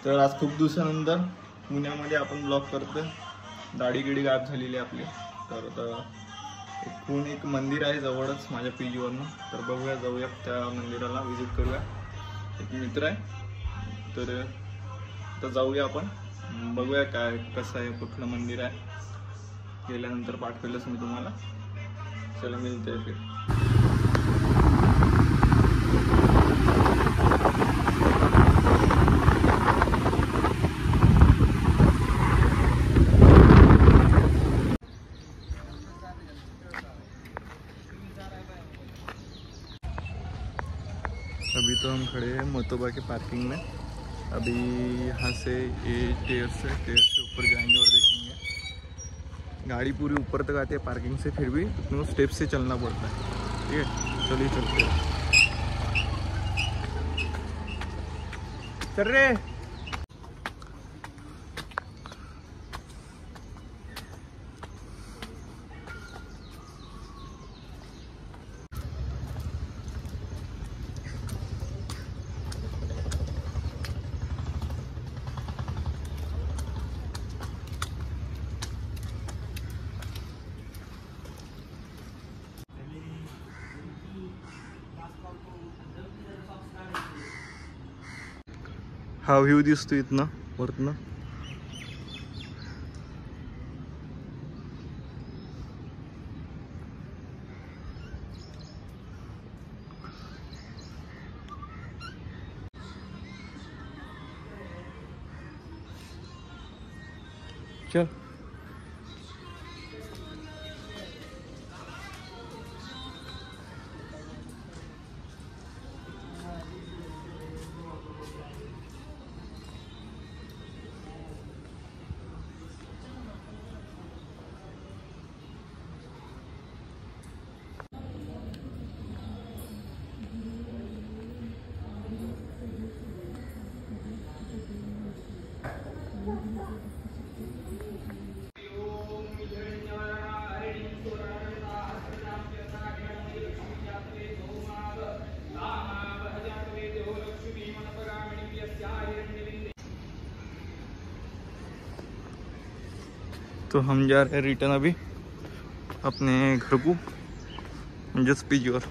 तर आज खूप दिवसानंतर पुण्यामध्ये आपण ब्लॉग करतोय. दाढी गिडी गायब झालेली आपली. तर एकूण एक मंदिर आहे जवळच माझ्या पीजीवरनं. तर बघूया, जाऊया त्या मंदिराला, विजिट करूया. एक मित्र आहे, तर आता जाऊया आपण, बघूया काय कसं आहे, कुठलं मंदिर आहे. गेल्यानंतर पाठवेलच मी तुम्हाला. चला मिळते फिर. अभी तो हम खड़े हैं मोतोबा के पार्किंग में. अभी यहाँ से ये टेयर से ऊपर जाएंगे और देखेंगे. गाड़ी पूरी ऊपर तक आती है पार्किंग से, फिर भी उतने स्टेप से चलना पड़ता है. ठीक है, चलिए चलते हैं. चल रहे हा व्ह्यू दिसतो इथनं वरतनं. चल तो हम जा रहे हैं रिटर्न अभी अपने घर को, जस्ट पीजी और